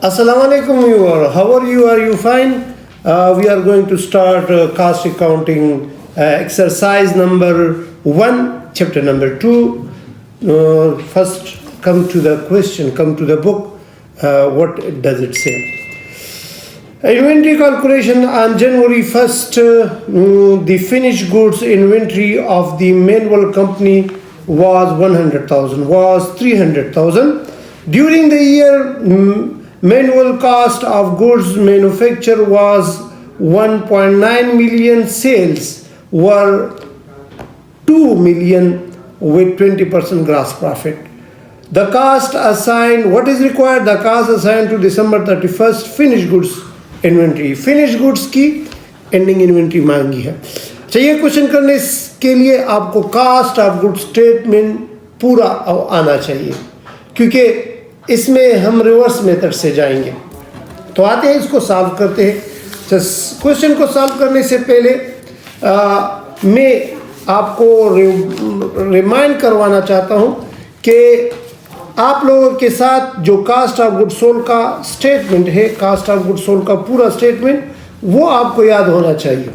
Assalamu alaikum viewer. How are you? Are you fine? We are going to start cost accounting exercise number 1, chapter number 2. First, come to the question, come to the book. What does it say? Inventory calculation on January 1st, the finished goods inventory of the manual company was 100,000, was 300,000. During the year, manual cost of goods manufactured was 1.9 million. Sales were 2 million with 20% gross profit. The cost assigned, what is required? The cost assigned to December 31st finished goods inventory. Finished goods की ending inventory मांगी है. अच्छा, ये question करने के लिए आपको cast of good statement पूरा आना चाहिए, क्योंकि इसमें हम रिवर्स मेथड से जाएंगे. तो आते हैं, इसको सॉल्व करते हैं. क्वेश्चन को सॉल्व करने से पहले मैं आपको रिमाइंड करवाना चाहता हूं कि आप लोगों के साथ जो कास्ट ऑफ गुड सोल्ड का स्टेटमेंट है, कास्ट ऑफ गुड सोल्ड का पूरा स्टेटमेंट, वो आपको याद होना चाहिए.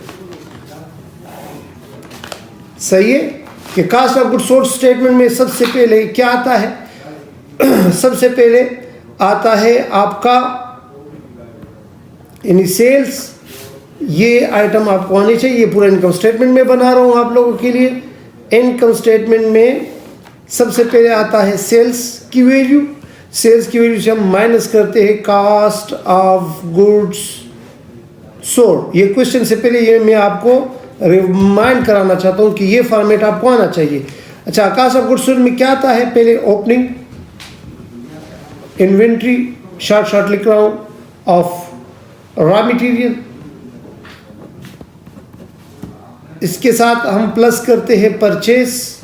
सही है कि cost of good sold statement में सबसे पहले क्या आता है? सबसे पहले आता है आपका सेल्स. ये आइटम आपको आनी चाहिए. ये पूरा इनकम स्टेटमेंट में बना रहा हूं आप लोगों के लिए. इनकम स्टेटमेंट में सबसे पहले आता है सेल्स की वैल्यू. सेल्स की वैल्यू से हम माइनस करते हैं कास्ट ऑफ गुड्स सोल्ड. ये क्वेश्चन से पहले ये मैं आपको रिमाइंड कराना चाहता हूं कि ये फॉर्मेट आपको आना चाहिए. अच्छा, कास्ट ऑफ गुड्स सोल्ड में क्या आता है? पहले ओपनिंग इन्वेंट्री, शॉर्ट लिख रहा हूं, ऑफ रॉ मटेरियल. इसके साथ हम प्लस करते हैं परचेस,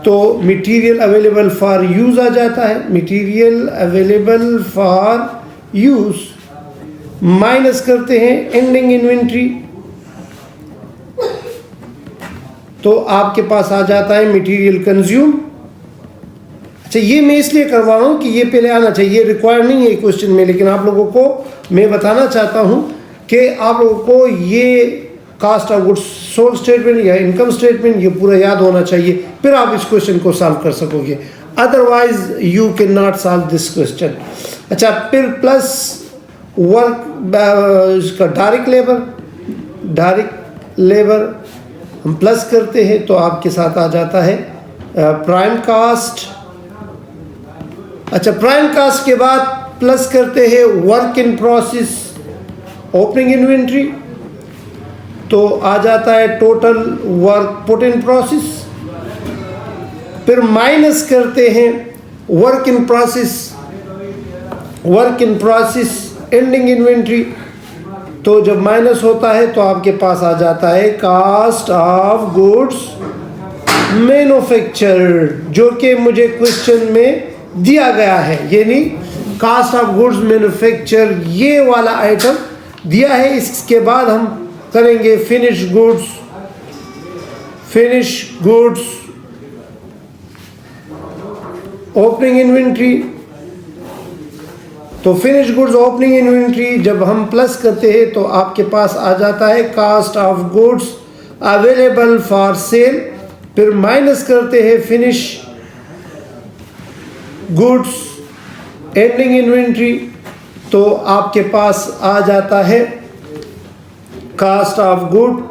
तो मटेरियल अवेलेबल फॉर यूज आ जाता है. Material available for use minus करते हैं एंडिंग इन्वेंट्री, तो आपके पास आ जाता है मटेरियल कंज्यूम. अच्छा, ये मैं इसलिए करवा रहा हूं कि ये पहले आना चाहिए. रिक्वायर्ड नहीं है क्वेश्चन में, लेकिन आप लोगों को मैं बताना चाहता हूं कि आप लोगों को ये cost of goods sold statement या इनकम स्टेटमेंट ये पूरा याद होना चाहिए, फिर आप इस क्वेश्चन को सॉल्व कर सकोगे. Otherwise you can not solve this question. अच्छा, फिर प्लस वर्क, इसका डायरेक्ट लेबर हम प्लस करते हैं, तो आपके साथ आ जाता है प्राइम कास्ट. अच्छा, प्राइम कास्ट के बाद प्लस करते हैं work in process opening inventory, तो आ जाता है total work put in process. फिर माइनस करते हैं work in process ending inventory, तो जब माइनस होता है तो आपके पास आ जाता है कास्ट ऑफ गुड्स मैन्युफैक्चर्ड, जो कि मुझे क्वेश्चन में दिया गया है. यानी कास्ट ऑफ गुड्स मैन्युफैक्चर ये वाला आइटम दिया है. इसके बाद हम करेंगे फिनिश गुड्स ओपनिंग इन्वेंट्री. तो फिनिश गुड्स ओपनिंग इन्वेंट्री जब हम प्लस करते हैं तो आपके पास आ जाता है cost of goods available for sale. फिर माइनस करते हैं फिनिश गुड्स एंडिंग इन्वेंट्री, तो आपके पास आ जाता है कास्ट ऑफ गुड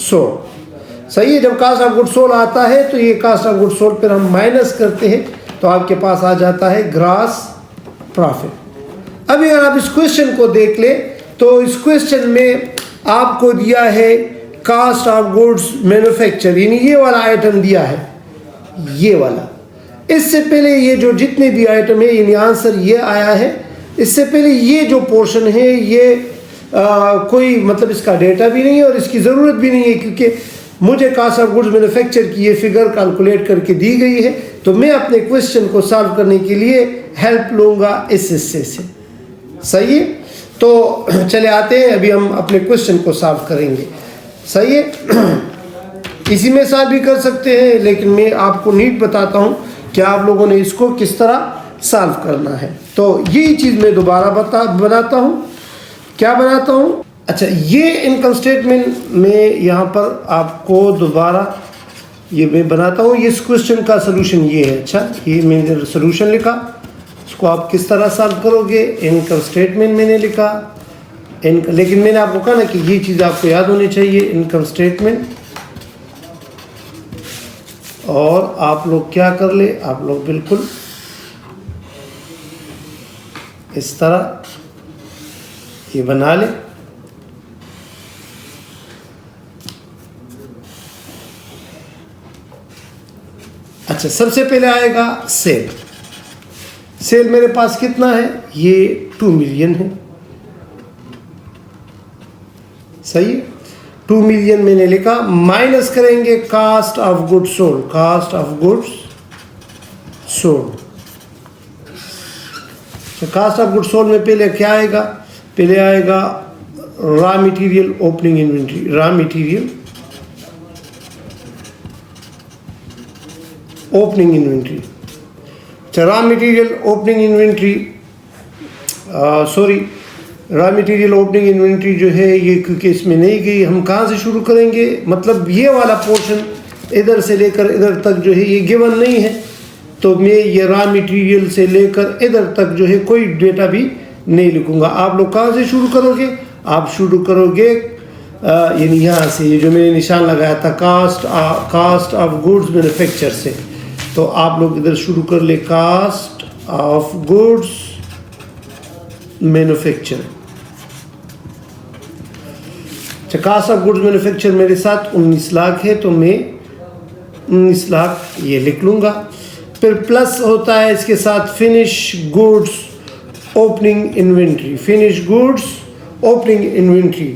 सोल्ड. सही है. जब कास्ट ऑफ गुड सोल्ड आता है तो ये कास्ट ऑफ गुड सोल्ड फिर हम माइनस करते हैं, तो आपके पास आ जाता है ग्रॉस प्रॉफिट. अभी अगर आप इस क्वेश्चन को देख ले, तो इस क्वेश्चन में आपको दिया है कास्ट ऑफ गुड्स मैन्युफैक्चर, यानी ये वाला आइटम दिया है, ये वाला. इससे पहले ये जो जितने भी आइटम है, यानी आंसर ये आया है. इससे पहले ये जो पोर्शन है ये कोई मतलब इसका डेटा भी नहीं है और इसकी ज़रूरत भी नहीं है, क्योंकि मुझे कास्ट ऑफ गुड्स मैन्युफैक्चर की ये फिगर कैलकुलेट करके दी गई है. तो मैं अपने क्वेश्चन को सॉल्व करने के लिए हेल्प लूँगा इस हिस्से से. सही है. तो चले आते हैं, अभी हम अपने क्वेश्चन को सॉल्व करेंगे. सही है. इसी में सॉल्व भी कर सकते हैं, लेकिन मैं आपको नीट बताता हूँ कि आप लोगों ने इसको किस तरह सॉल्व करना है। तो यही चीज़ मैं दोबारा बनाता हूँ। क्या बनाता हूँ? अच्छा, ये इनकम स्टेटमेंट में यहाँ पर आपको दोबारा ये मैं बनाता हूँ। इस क्वेश्चन का सलूशन ये है। अच्छा, ये मैंने सलूशन लिखा, इसको आप किस तरह सॉल्व करोगे? इनकम स्टेटमेंट मैंने लिखा, लेकिन मैंने आपको कहा ना कि ये चीज़ आपको याद होनी चाहिए, इनकम स्टेटमेंट। और आप लोग क्या कर ले, आप लोग बिल्कुल इस तरह ये बना ले। अच्छा, सबसे पहले आएगा सेल। सेल मेरे पास कितना है? ये 2 मिलियन है, सही है। 2 मिलियन मैंने लिखा, माइनस करेंगे cost of goods sold. Cost of goods sold, तो कास्ट ऑफ गुड्स सोल्ड में पहले क्या आएगा? पहले आएगा raw material opening inventory. Raw material opening inventory. अच्छा, raw material opening inventory, sorry, raw material opening inventory जो है ये क्योंकि इसमें नहीं गई, हम कहाँ से शुरू करेंगे? मतलब ये वाला पोर्शन इधर से लेकर इधर तक जो है ये गिवन नहीं है, तो मैं ये रॉ मटेरियल से लेकर इधर तक जो है कोई डेटा भी नहीं लिखूंगा। आप लोग कहाँ से शुरू करोगे? आप शुरू करोगे यानी यहाँ से, ये जो मैंने निशान लगाया था कास्ट ऑफ गुड्स मैन्युफैक्चर से, तो आप लोग इधर शुरू कर ले कास्ट ऑफ गुड्स मैन्युफैक्चर। अच्छा, कास्ट ऑफ गुड्स मैन्युफैक्चर मेरे साथ 19 लाख है, तो मैं 19 लाख ये लिख लूँगा। फिर प्लस होता है इसके साथ finish goods opening inventory. Finish goods opening inventory,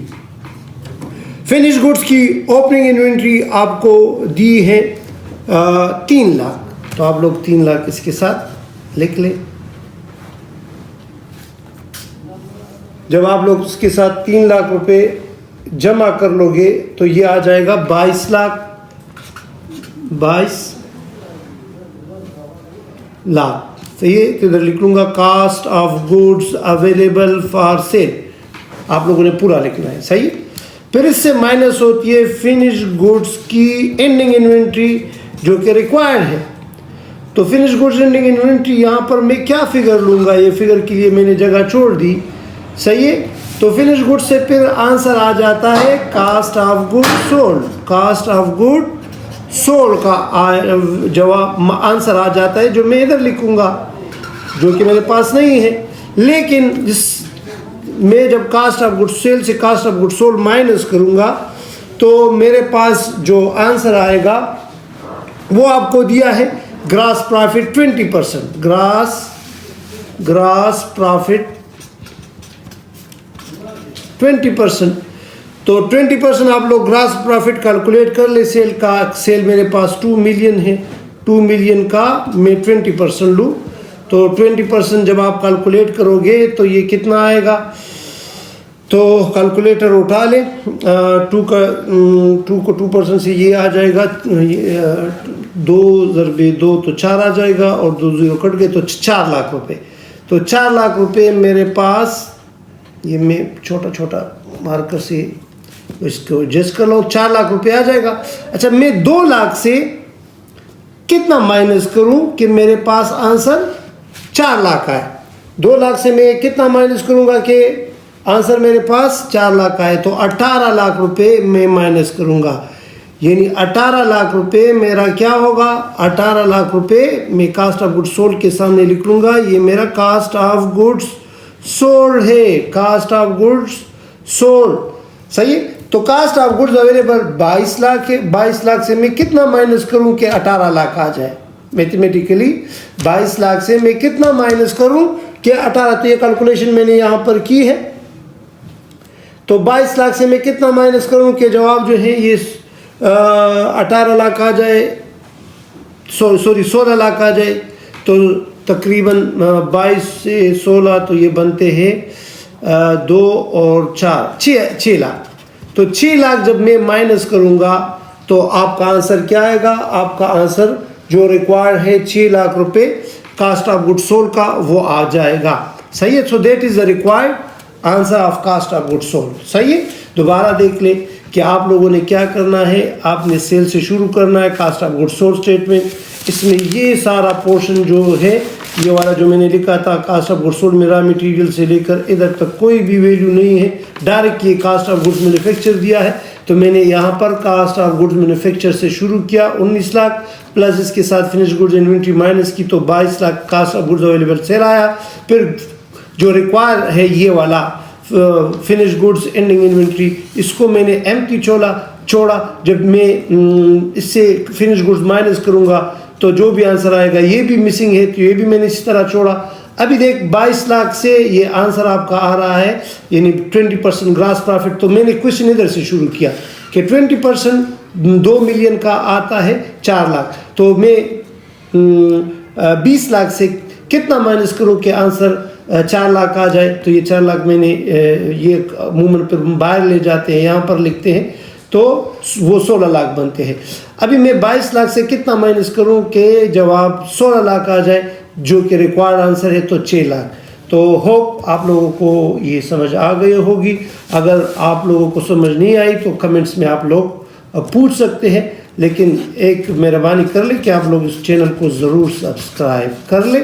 finish goods की ओपनिंग इन्वेंट्री आपको दी है 3 लाख, तो आप लोग 3 लाख इसके साथ लिख लें। जब आप लोग इसके साथ 3 लाख रुपए जमा कर लोगे तो ये आ जाएगा 22 लाख। 22 लाख, सही है। तो इधर लिख लूंगा cost of goods available for sale, आप लोगों ने पूरा लिखना है, सही। फिर इससे माइनस होती है फिनिश गुड्स की एंडिंग इन्वेंट्री जो कि रिक्वायर्ड है। तो फिनिश गुड्स एंडिंग इन्वेंट्री यहाँ पर मैं क्या फिगर लूँगा? ये फिगर के लिए मैंने जगह छोड़ दी, सही है। तो फिनिश गुड्स से फिर आंसर आ जाता है cost of good sold. Cost of good sold का जवाब आंसर आ जाता है, जो मैं इधर लिखूँगा, जो कि मेरे पास नहीं है। लेकिन जिस मैं जब कास्ट ऑफ गुड सेल से cost of good sold minus करूँगा तो मेरे पास जो आंसर आएगा वो आपको दिया है ग्रास प्रॉफिट 20%। Grass profit 20%। तो 20% आप लोग ग्रास प्रॉफिट कैलकुलेट कर ले। सेल का, सेल मेरे पास 2 मिलियन है, 2 मिलियन का मैं 20% लूँ, तो 20% जब आप कैलकुलेट करोगे तो ये कितना आएगा? तो कैलकुलेटर उठा लें, 2 को 2% से ये आ जाएगा 2 × 2 तो 4 आ जाएगा, और 2 0 कट गए तो 4 लाख रुपए। तो 4 लाख रुपए मेरे पास, ये मैं छोटा छोटा मार्कर से इसको एडजस्ट कर लो, 4 लाख रुपए आ जाएगा। अच्छा, मैं 2 लाख से कितना माइनस करूं कि मेरे पास आंसर 4 लाख आए? 2 लाख से मैं कितना माइनस करूंगा कि आंसर मेरे पास 4 लाख आए? तो 18 लाख रुपए मैं माइनस करूंगा, यानी 18 लाख रुपए मेरा क्या होगा? 18 लाख रुपए मैं कास्ट ऑफ गुड्स सोल्ड के सामने लिख लूंगा। ये मेरा कास्ट ऑफ गुड्स सोल्ड है, कास्ट ऑफ गुड्स सोल्ड, सही है। तो cost of goods available 22 lakh है। 22 लाख से मैं कितना माइनस करूं कि 18 लाख आ जाए? मैथमेटिकली 22 लाख से मैं कितना माइनस करूं कि 18? तो ये कैलकुलेशन मैंने यहाँ पर की है। तो 22 लाख से मैं कितना माइनस करूं कि जवाब जो है ये 18 लाख आ जाए, सॉरी 16 लाख आ जाए। तो तकरीबन 22 से 16 तो ये बनते हैं 2 और 4 6 लाख। तो 6 लाख जब मैं माइनस करूंगा तो आपका आंसर क्या आएगा? आपका आंसर जो रिक्वायर्ड है 6 लाख रुपए कास्ट ऑफ गुड सोल्ड का वो आ जाएगा। सही है, so that is the required answer of cost of good sold. सही है, दोबारा देख ले कि आप लोगों ने क्या करना है, आपने सेल से शुरू करना है, cost of good sold statement, इसमें ये सारा पोर्शन जो है, ये वाला जो मैंने लिखा था कास्ट ऑफ गुड्स सोल्ड में रॉ मटेरियल से लेकर इधर तक कोई भी वैल्यू नहीं है, डायरेक्ट ये कास्ट ऑफ गुड्स मैन्युफैक्चर दिया है। तो मैंने यहाँ पर कास्ट ऑफ गुड्स मैन्युफैक्चर से शुरू किया 19 लाख प्लस इसके साथ फिनिश गुड्स इन्वेंट्री माइनस की तो 22 lakh cost of goods available sale आया। फिर जो रिक्वायर है ये वाला फिनिश गुड्स एंडिंग इन्वेंट्री, इसको मैंने एम्प्टी छोड़ा। जब मैं इससे फिनिश गुड्स माइनस करूँगा तो जो भी आंसर आएगा ये भी मिसिंग है, तो ये भी मैंने इसी तरह छोड़ा। अभी देख 22 लाख से ये आंसर आपका आ रहा है यानी 20% ग्रास प्रॉफिट। तो मैंने क्वेश्चन इधर से शुरू किया कि 20% 2 मिलियन का आता है 4 लाख, तो मैं 20 लाख से कितना माइनस करूँ कि आंसर 4 लाख आ जाए। तो ये 4 लाख मैंने ये मूवमेंट पर बाहर ले जाते हैं, यहाँ पर लिखते हैं तो वो 16 लाख बनते हैं। अभी मैं 22 लाख से कितना माइनस करूं कि जवाब 16 लाख आ जाए, जो कि रिक्वायर्ड आंसर है तो 6 लाख। तो होप आप लोगों को ये समझ आ गई होगी। अगर आप लोगों को समझ नहीं आई तो कमेंट्स में आप लोग पूछ सकते हैं, लेकिन एक मेहरबानी कर ले कि आप लोग इस चैनल को ज़रूर सब्सक्राइब कर ले।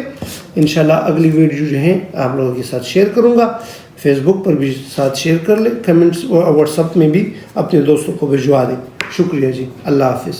इंशाल्लाह अगली वीडियो जो है आप लोगों के साथ शेयर करूँगा, फेसबुक पर भी साथ शेयर कर ले, कमेंट्स और व्हाट्सएप में भी अपने दोस्तों को भिजवा दें। शुक्रिया जी, अल्लाह हाफिज़।